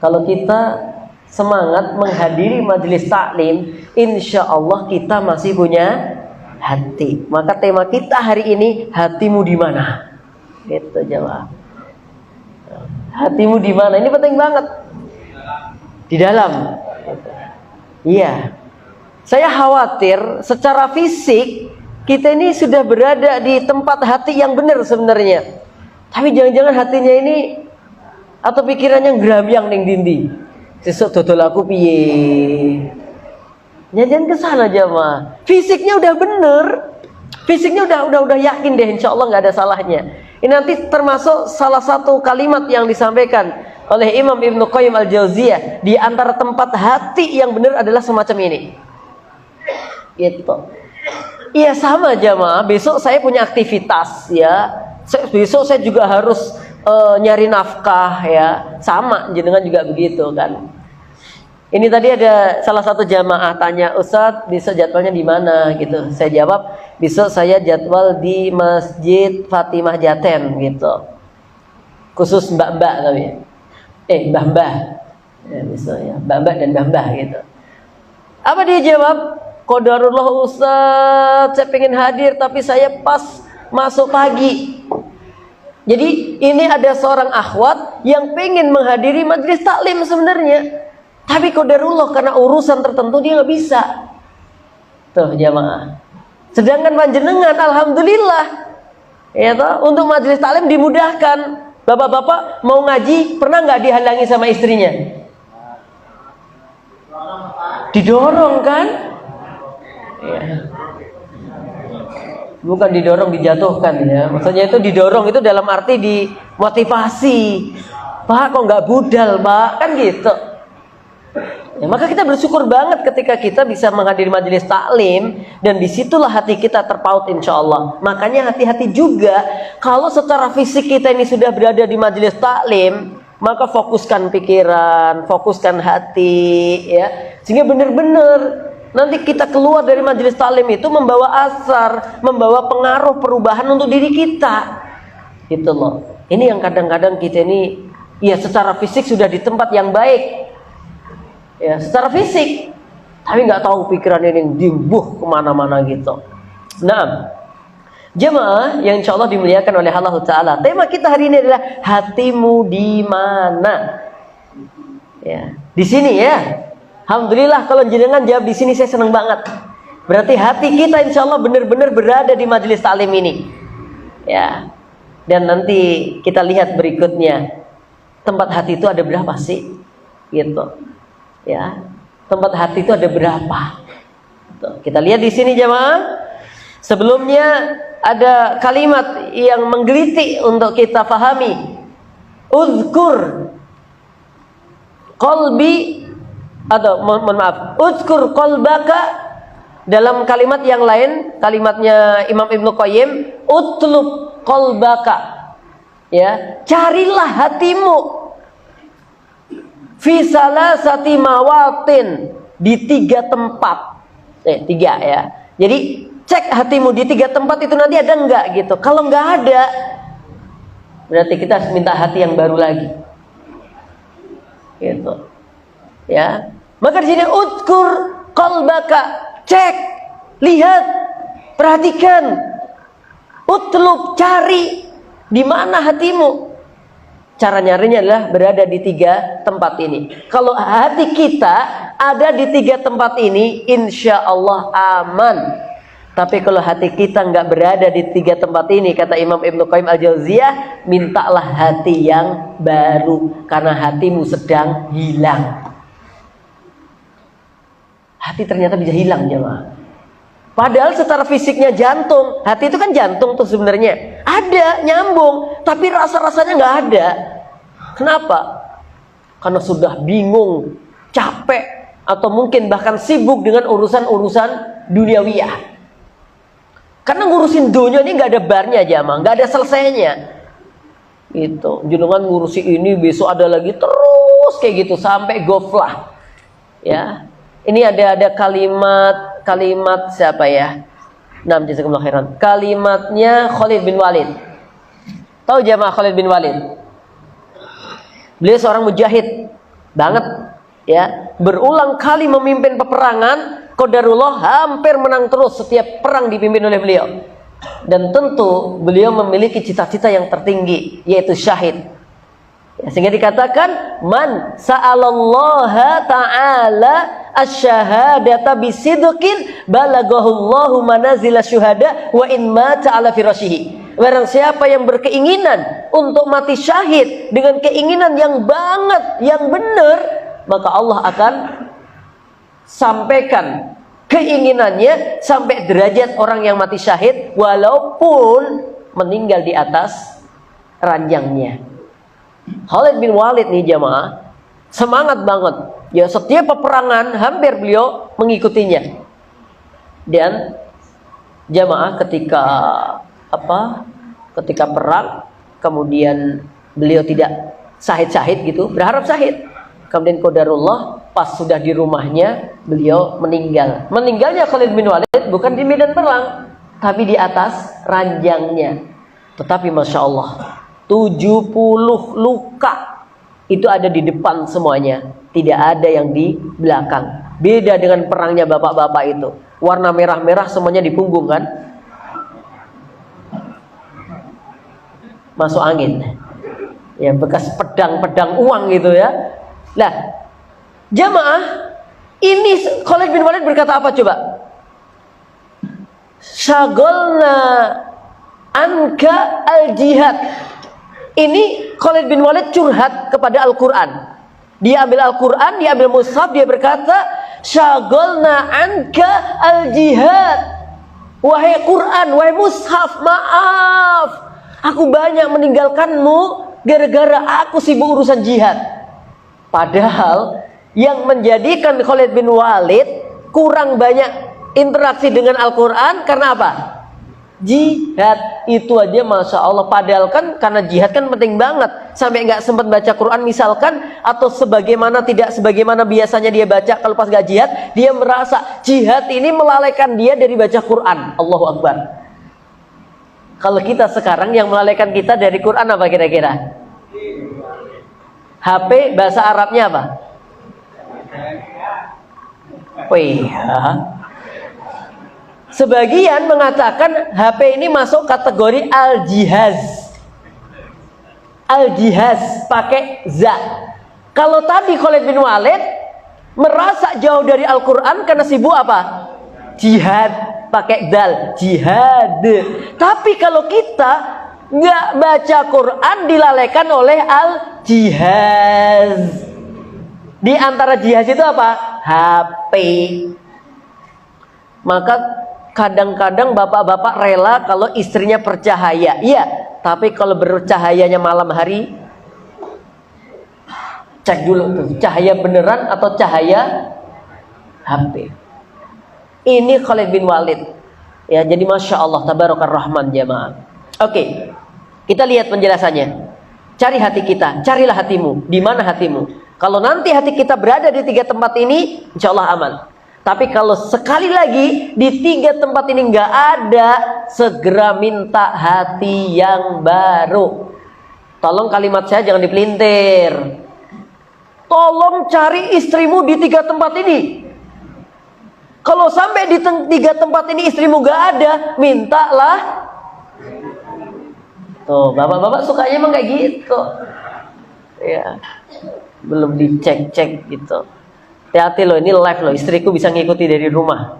Kalau kita semangat menghadiri majelis taklim, insya Allah kita masih punya hati. Maka tema kita hari ini, hatimu di mana? Gitu jemaah. Hatimu di mana? Ini penting banget. Di dalam. Iya. Saya khawatir secara fisik kita ini sudah berada di tempat hati yang benar sebenarnya. Tapi jangan-jangan hatinya ini atau pikirannya gerambyang ning dindi. Sesuk dodol aku piye? Jangan ke sana aja mah. Fisiknya udah bener. Fisiknya udah yakin deh, insya Allah nggak ada salahnya. Ini nanti termasuk salah satu kalimat yang disampaikan oleh Imam Ibnu Qayyim Al-Jauziyah, di antara tempat hati yang benar adalah semacam ini. Gitu. Iya sama jamaah. Besok saya punya aktivitas ya. Besok saya juga harus nyari nafkah ya. Sama jenengan juga begitu kan. Ini tadi ada salah satu jamaah tanya, Ustadz besok jadwalnya di mana gitu. Saya jawab, besok saya jadwal di Masjid Fatimah Jaten gitu. Khusus mbak-mbak tapi. Mbah-mbah. Ya besok ya, mbak-mbak dan mbah-mbah gitu. Apa dia jawab? Qadarullah Ustadz, saya pengen hadir tapi saya pas masuk pagi. Jadi ini ada seorang akhwat yang pengen menghadiri majelis taklim sebenarnya, tapi qadarullah karena urusan tertentu dia nggak bisa. Tuh jamaah. Sedangkan panjenengan alhamdulillah ya toh, untuk majelis taklim dimudahkan. Bapak-bapak mau ngaji pernah nggak dihalangi sama istrinya? Didorong kan? Ya. Bukan didorong, dijatuhkan ya. Maksudnya itu didorong itu dalam arti dimotivasi. Pak kok nggak budal pak, kan gitu. Ya, maka kita bersyukur banget ketika kita bisa menghadiri majelis taklim, dan disitulah hati kita terpaut insya Allah. Makanya hati-hati juga kalau secara fisik kita ini sudah berada di majelis taklim, maka fokuskan pikiran, fokuskan hati, ya, sehingga benar-benar nanti kita keluar dari majelis taklim itu membawa asar, membawa pengaruh perubahan untuk diri kita. Gitu loh. Ini yang kadang-kadang kita ini ya secara fisik sudah di tempat yang baik. Ya, secara fisik. Tapi nggak tahu pikiran ini dimbuh kemana-mana gitu. Nah, jemaah yang insya Allah dimuliakan oleh Allah Ta'ala, tema kita hari ini adalah hatimu di mana? Ya, di sini ya. Alhamdulillah kalau jenengan jawab di sini saya senang banget. Berarti hati kita insya Allah benar-benar berada di majelis taklim ini. Ya. Dan nanti kita lihat berikutnya, tempat hati itu ada berapa sih? Gitu. Ya. Tempat hati itu ada berapa? Gitu. Kita lihat di sini jemaah. Sebelumnya ada kalimat yang menggelitik untuk kita fahami. Uzkur qalbi, atau mohon maaf, uzkur qalbaka. Dalam kalimat yang lain, kalimatnya Imam Ibnu Qayyim, utlub qalbaka. Ya, carilah hatimu fi salasati mawatin, di 3 tempat. 3 ya. Jadi cek hatimu di 3 tempat itu nanti ada enggak gitu. Kalau enggak ada, berarti kita harus minta hati yang baru lagi. Gitu. Ya. Maka di sini udzkur qalbaka, cek, lihat, perhatikan, utlub, cari di mana hatimu. Cara nyarinya adalah berada di 3 tempat ini. Kalau hati kita ada di 3 tempat ini, insya Allah aman. Tapi kalau hati kita nggak berada di 3 tempat ini, kata Imam Ibnu Qayyim Al-Jauziyah, mintalah hati yang baru, karena hatimu sedang hilang. Hati ternyata bisa hilang jemaah. Padahal secara fisiknya jantung, hati itu kan jantung tuh sebenarnya ada, nyambung, tapi rasa-rasanya nggak ada. Kenapa? Karena sudah bingung, capek, atau mungkin bahkan sibuk dengan urusan-urusan duniawiyah. Karena ngurusin dunia ini nggak ada barnya jemaah, nggak ada selesainya. Gitu. Jenengan ngurusi ini, besok ada lagi, terus kayak gitu sampai goflah. Ya. Ini ada kalimat siapa ya? Naam, jazakumullah khairan. Kalimatnya Khalid bin Walid. Tahu jamaah Khalid bin Walid? Beliau seorang mujahid banget ya, berulang kali memimpin peperangan, qadarullah hampir menang terus setiap perang dipimpin oleh beliau. Dan tentu beliau memiliki cita-cita yang tertinggi, yaitu syahid ya, sehingga dikatakan man sa'alallaha ta'ala asyhadata bisidqin balagahullahu manazila syuhada wa in mata ala firashihi. Barang siapa yang berkeinginan untuk mati syahid dengan keinginan yang banget, yang benar, maka Allah akan sampaikan keinginannya sampai derajat orang yang mati syahid walaupun meninggal di atas ranjangnya. Khalid bin Walid nih jamaah, semangat banget. Ya, setiap peperangan hampir beliau mengikutinya. Dan jamaah ketika perang, kemudian beliau tidak syahid gitu, berharap syahid. Kemudian qadarullah pas sudah di rumahnya beliau meninggal. Meninggalnya Khalid bin Walid bukan di medan perang, tapi di atas ranjangnya. Tetapi masya Allah, 70 luka itu ada di depan semuanya, tidak ada yang di belakang. Beda dengan perangnya bapak-bapak itu, warna merah-merah semuanya di punggung kan, masuk angin ya, bekas pedang-pedang uang gitu ya. Nah jamaah, ini Khalid bin Walid berkata apa coba? Syagolna anka al-jihad. Ini Khalid bin Walid curhat kepada Al-Quran. Dia ambil Al-Quran, dia ambil mushaf, dia berkata, syagolna anka al-jihad. Wahai Quran, wahai mushaf, maaf, aku banyak meninggalkanmu gara-gara aku sibuk urusan jihad. Padahal yang menjadikan Khalid bin Walid kurang banyak interaksi dengan Al-Quran karena apa? Jihad itu aja masya Allah. Padahal kan karena jihad kan penting banget, sampai nggak sempat baca Quran misalkan, atau tidak sebagaimana biasanya dia baca kalau pas nggak jihad, dia merasa jihad ini melalaikan dia dari baca Quran. Allahu Akbar. Kalau kita sekarang yang melalaikan kita dari Quran apa kira-kira? HP bahasa Arabnya apa? Wih, sebagian mengatakan HP ini masuk kategori al-jihaz. Al-jihaz pakai za. Kalau tadi Khalid bin Walid merasa jauh dari Al-Quran karena sibuk apa? Jihad, pakai dal, jihad. Tapi kalau kita nggak baca Quran dilalaikan oleh al-jihaz. Di antara jihaz itu apa? HP. Maka kadang-kadang bapak-bapak rela kalau istrinya bercahaya. Iya, tapi kalau bercahayanya malam hari, cek dulu tuh, cahaya beneran atau cahaya HP. Ini Khalid bin Walid. Ya, jadi masya Allah, tabarakar rahman jamaah. Oke, kita lihat penjelasannya. Cari hati kita, carilah hatimu. Di mana hatimu? Kalau nanti hati kita berada di 3 tempat ini, insya Allah aman. Tapi kalau sekali lagi di 3 tempat ini nggak ada, segera minta hati yang baru. Tolong kalimat saya jangan dipelintir. Tolong cari istrimu di 3 tempat ini. Kalau sampai di 3 tempat ini istrimu nggak ada, mintalah. Tuh, bapak-bapak sukanya emang kayak gitu. Ya, belum dicek-cek gitu. Hati-hati loh, ini live loh, istriku bisa ngikuti dari rumah.